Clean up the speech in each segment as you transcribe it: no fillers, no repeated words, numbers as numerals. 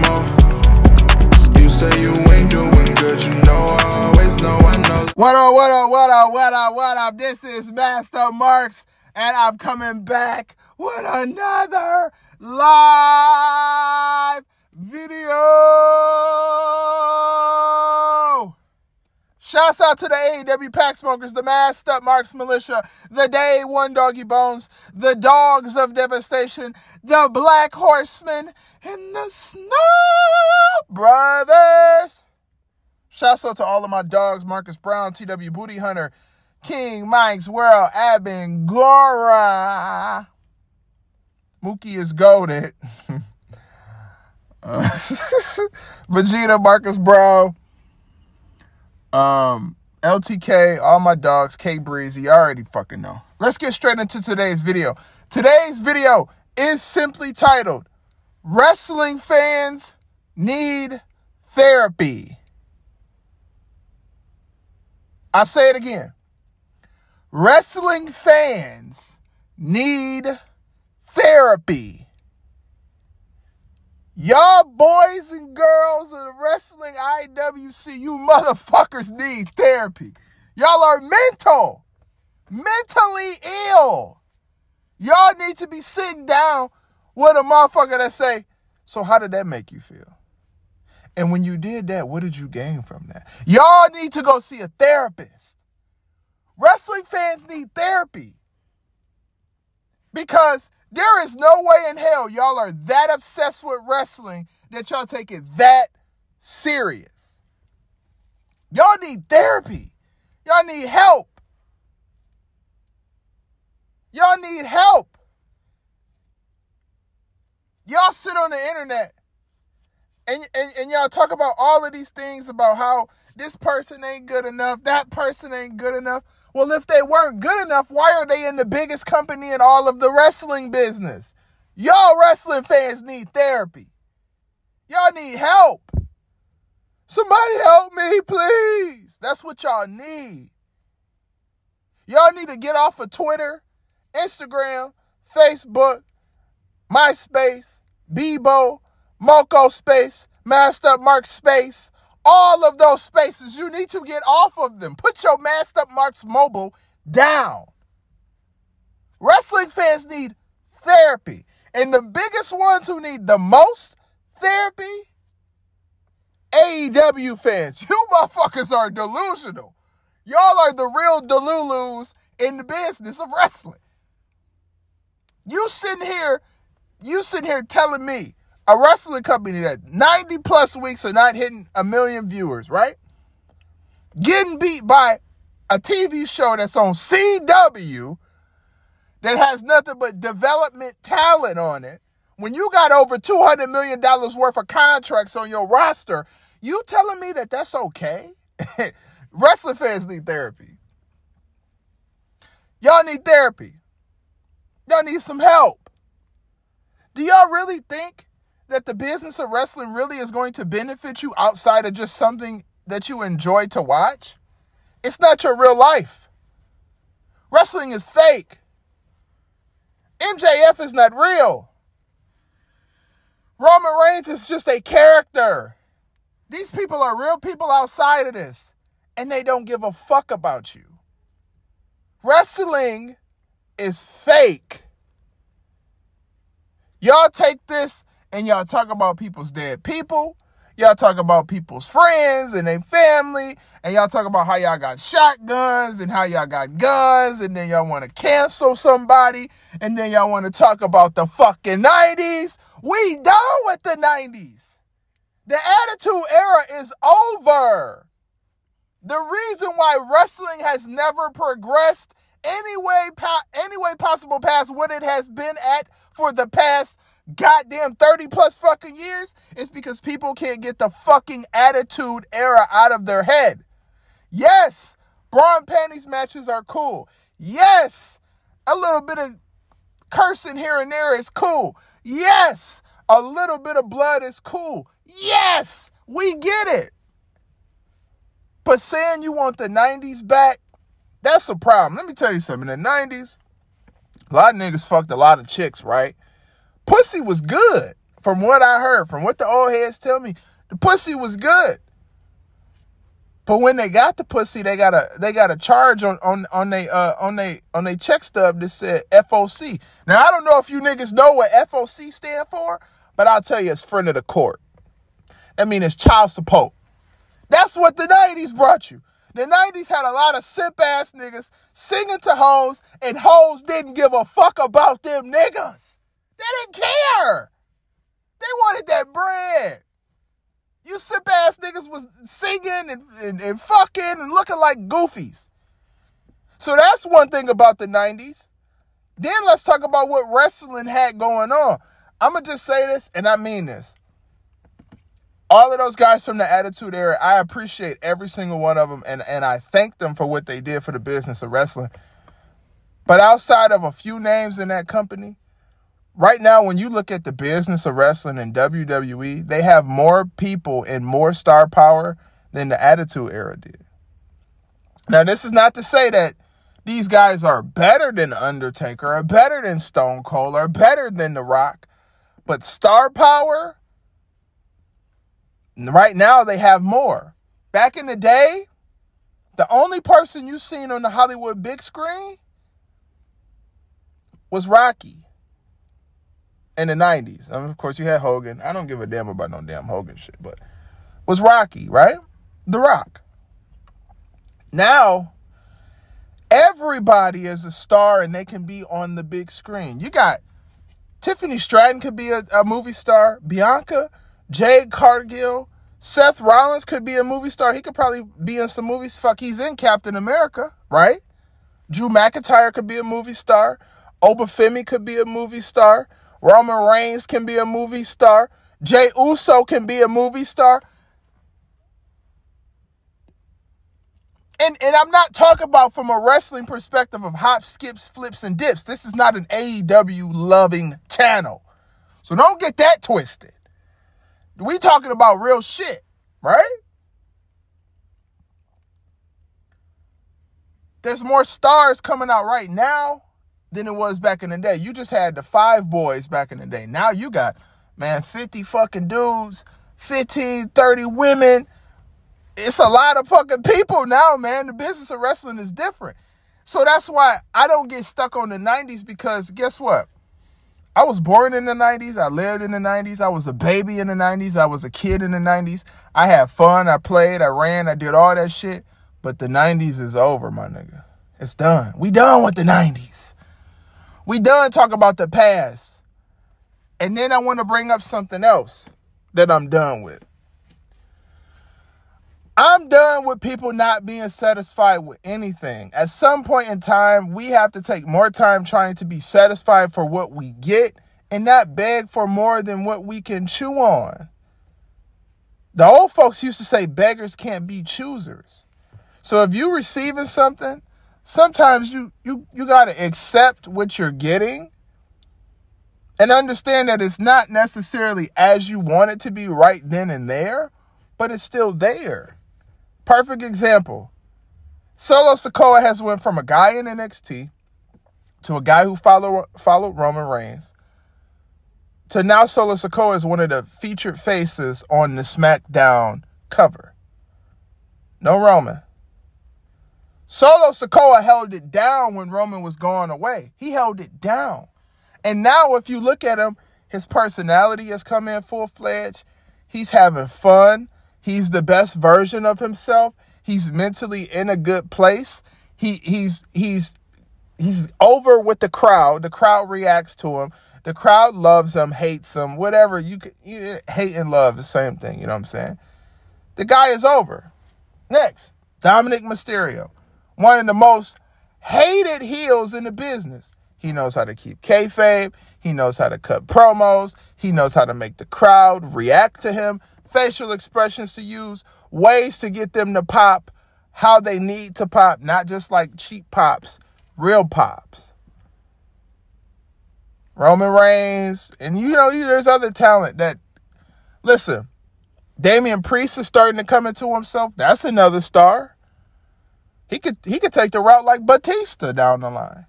more. You say you ain't doing good, you know I always know I know. What up, what up, what up, what up, what up? This is Master Marks, and I'm coming back with another live video. Shouts out to the AEW Pack Smokers, the Masked Up Marks Militia, the Day One Doggy Bones, the Dogs of Devastation, the Black Horsemen, and the Snow Brothers. Shouts out to all of my dogs, Marcus Brown, TW Booty Hunter, King Mike's World, Abin Gora. Mookie is goated. Vegeta, Marcus Brown. LTK, all my dogs, K Breezy, you already fucking know. Let's get straight into today's video. Today's video is simply titled, Wrestling Fans Need Therapy. I'll say it again. Wrestling fans need therapy. Y'all boys and girls of the wrestling IWC, you motherfuckers need therapy. Y'all are mentally ill. Y'all need to be sitting down with a motherfucker that say, so how did that make you feel? And when you did that, what did you gain from that? Y'all need to go see a therapist. Wrestling fans need therapy. Because there is no way in hell y'all are that obsessed with wrestling that y'all take it that serious. Y'all need therapy. Y'all need help. Y'all need help. Y'all sit on the internet and y'all talk about all of these things about how this person ain't good enough, that person ain't good enough. Well, if they weren't good enough, why are they in the biggest company in all of the wrestling business? Y'all wrestling fans need therapy. Y'all need help. Somebody help me, please. That's what y'all need. Y'all need to get off of Twitter, Instagram, Facebook, MySpace, Bebo, Moco Space, Masked Up Marks Space. All of those spaces, you need to get off of them. Put your Masked Up Marks mobile down. Wrestling fans need therapy. And the biggest ones who need the most therapy, AEW fans. You motherfuckers are delusional. Y'all are the real delulus in the business of wrestling. You sitting here telling me a wrestling company that 90 plus weeks are not hitting 1 million viewers, right? Getting beat by a TV show that's on CW that has nothing but development talent on it. When you got over $200 million worth of contracts on your roster, you telling me that that's okay? Wrestling fans need therapy. Y'all need therapy. Y'all need some help. Do y'all really think that the business of wrestling really is going to benefit you outside of just something that you enjoy to watch? It's not your real life. Wrestling is fake. MJF is not real. Roman Reigns is just a character. These people are real people outside of this, and they don't give a fuck about you. Wrestling is fake. Y'all take this and y'all talk about people's dead people. Y'all talk about people's friends and their family. And y'all talk about how y'all got shotguns and how y'all got guns. And then y'all want to cancel somebody. And then y'all want to talk about the fucking 90s. We done with the 90s. The Attitude Era is over. The reason why wrestling has never progressed any way possible past what it has been at for the past goddamn 30 plus fucking years is because people can't get the fucking Attitude Era out of their head. Yes, bra and panties matches are cool. Yes, a little bit of cursing here and there is cool. Yes, a little bit of blood is cool. Yes, we get it. But saying you want the 90s back, that's a problem. Let me tell you something. In the 90s, a lot of niggas fucked a lot of chicks, right? Pussy was good from what I heard, from what the old heads tell me, the pussy was good. But when they got the pussy, they got a charge on they check stub that said FOC. Now I don't know if you niggas know what FOC stand for, but I'll tell you, it's friend of the court. That means it's child support. That's what the 90s brought you. The 90s had a lot of simp-ass niggas singing to hoes, and hoes didn't give a fuck about them niggas. They didn't care. They wanted that bread. You simp-ass niggas was singing and fucking and looking like goofies. So that's one thing about the 90s. Then let's talk about what wrestling had going on. I'm going to just say this, and I mean this. All of those guys from the Attitude Era, I appreciate every single one of them, and I thank them for what they did for the business of wrestling. But outside of a few names in that company, right now, when you look at the business of wrestling in WWE, they have more people and more star power than the Attitude Era did. Now, this is not to say that these guys are better than The Undertaker, or better than Stone Cold, or better than The Rock, but star power, right now, they have more. Back in the day, the only person you seen on the Hollywood big screen was Rocky in the 90s. I mean, of course, you had Hogan. I don't give a damn about no damn Hogan shit, but was Rocky, right? The Rock. Now, everybody is a star and they can be on the big screen. You got Tiffany Stratton could be a movie star. Bianca, Jade Cargill, Seth Rollins could be a movie star. He could probably be in some movies. Fuck, he's in Captain America, right? Drew McIntyre could be a movie star. Obafemi could be a movie star. Roman Reigns can be a movie star. Jey Uso can be a movie star. And I'm not talking about from a wrestling perspective of hops, skips, flips, and dips. This is not an AEW loving channel. So don't get that twisted. We talking about real shit, right? There's more stars coming out right now than it was back in the day. You just had the 5 boys back in the day. Now you got, man, 50 fucking dudes, 15, 30 women. It's a lot of fucking people now, man. The business of wrestling is different. So that's why I don't get stuck on the 90s, because guess what? I was born in the 90s. I lived in the 90s. I was a baby in the 90s. I was a kid in the 90s. I had fun. I played. I ran. I did all that shit. But the 90s is over, my nigga. It's done. We done with the 90s. We done talking about the past. And then I want to bring up something else that I'm done with. I'm done with people not being satisfied with anything. At some point in time, we have to take more time trying to be satisfied for what we get and not beg for more than what we can chew on. The old folks used to say beggars can't be choosers. So if you're receiving something, sometimes you got to accept what you're getting and understand that it's not necessarily as you want it to be right then and there, but it's still there. Perfect example. Solo Sikoa has went from a guy in NXT to a guy who followed Roman Reigns to now Solo Sikoa is one of the featured faces on the SmackDown cover. No Roman. Solo Sikoa held it down when Roman was going away. He held it down. And now if you look at him, his personality has come in full-fledged. He's having fun. He's the best version of himself. He's mentally in a good place. He's over with the crowd. The crowd reacts to him. The crowd loves him, hates him, whatever. You hate and love the same thing. You know what I'm saying? The guy is over. Next, Dominic Mysterio, one of the most hated heels in the business. He knows how to keep kayfabe. He knows how to cut promos. He knows how to make the crowd react to him. Facial expressions to use, ways to get them to pop how they need to pop, not just like cheap pops, real pops. Roman Reigns, and there's other talent that, listen, Damian Priest is starting to come into himself. That's another star. He could take the route like Batista down the line.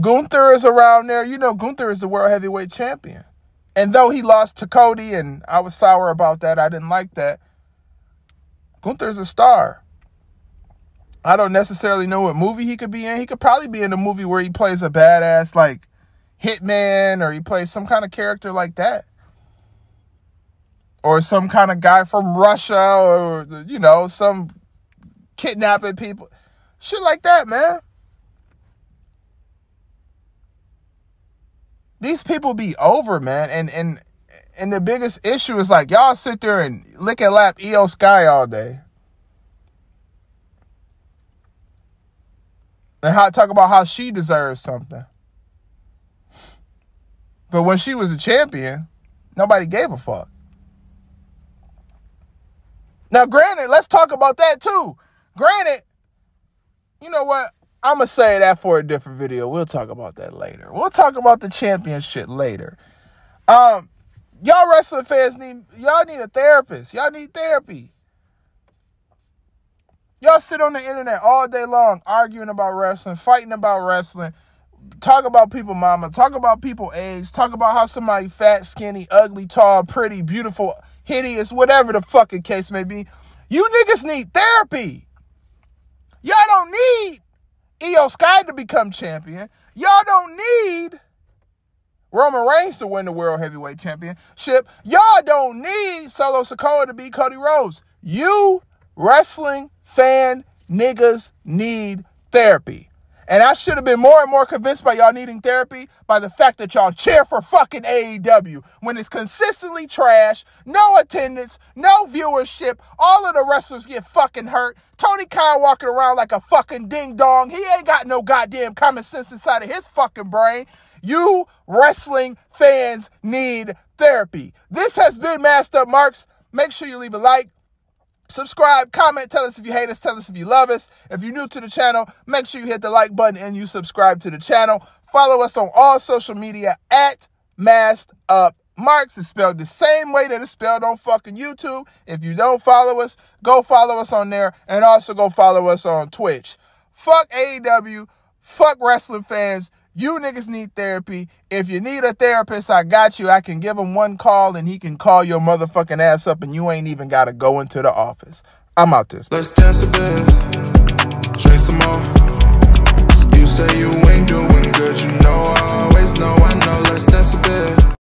Gunther is around there. You know, Gunther is the world heavyweight champion. And though he lost to Cody, and I was sour about that, I didn't like that, Gunther's a star. I don't necessarily know what movie he could be in. He could probably be in a movie where he plays a badass, like, hitman, or he plays some kind of character like that. Or some kind of guy from Russia, or, you know, some kidnapping people. Shit like that, man. These people be over, man. And the biggest issue is, like, y'all sit there and lick and lap Io Sky all day. And talk about how she deserves something. But when she was a champion, nobody gave a fuck. Now, granted, let's talk about that too. Granted, you know what? I'm going to say that for a different video. We'll talk about that later. We'll talk about the champion shit later. Y'all wrestling fans need a therapist. Y'all need therapy. Y'all sit on the internet all day long arguing about wrestling, fighting about wrestling, talk about people mama, talk about people age, talk about how somebody fat, skinny, ugly, tall, pretty, beautiful, hideous, whatever the fucking case may be. You niggas need therapy. Y'all don't need Io Sky to become champion. Y'all don't need Roman Reigns to win the World Heavyweight Championship. Y'all don't need Solo Sikoa to beat Cody Rhodes. You wrestling fan niggas need therapy. And I should have been more and more convinced by y'all needing therapy by the fact that y'all cheer for fucking AEW when it's consistently trash, no attendance, no viewership, all of the wrestlers get fucking hurt. Tony Khan walking around like a fucking ding-dong. He ain't got no goddamn common sense inside of his fucking brain. You wrestling fans need therapy. This has been Masked Up Marks. Make sure you leave a like. Subscribe, comment, tell us if you hate us, tell us if you love us. If you're new to the channel, make sure you hit the like button and you subscribe to the channel. Follow us on all social media at Masked Up Marks. It's spelled the same way that it's spelled on fucking YouTube. If you don't follow us, go follow us on there, and also go follow us on Twitch. Fuck AEW, fuck wrestling fans. You niggas need therapy. If you need a therapist, I got you. I can give him one call and he can call your motherfucking ass up and you ain't even got to go into the office. I'm out this. Let's dance a bit, drink some more. You say you ain't doing good, you know I always know, I know. Let's dance.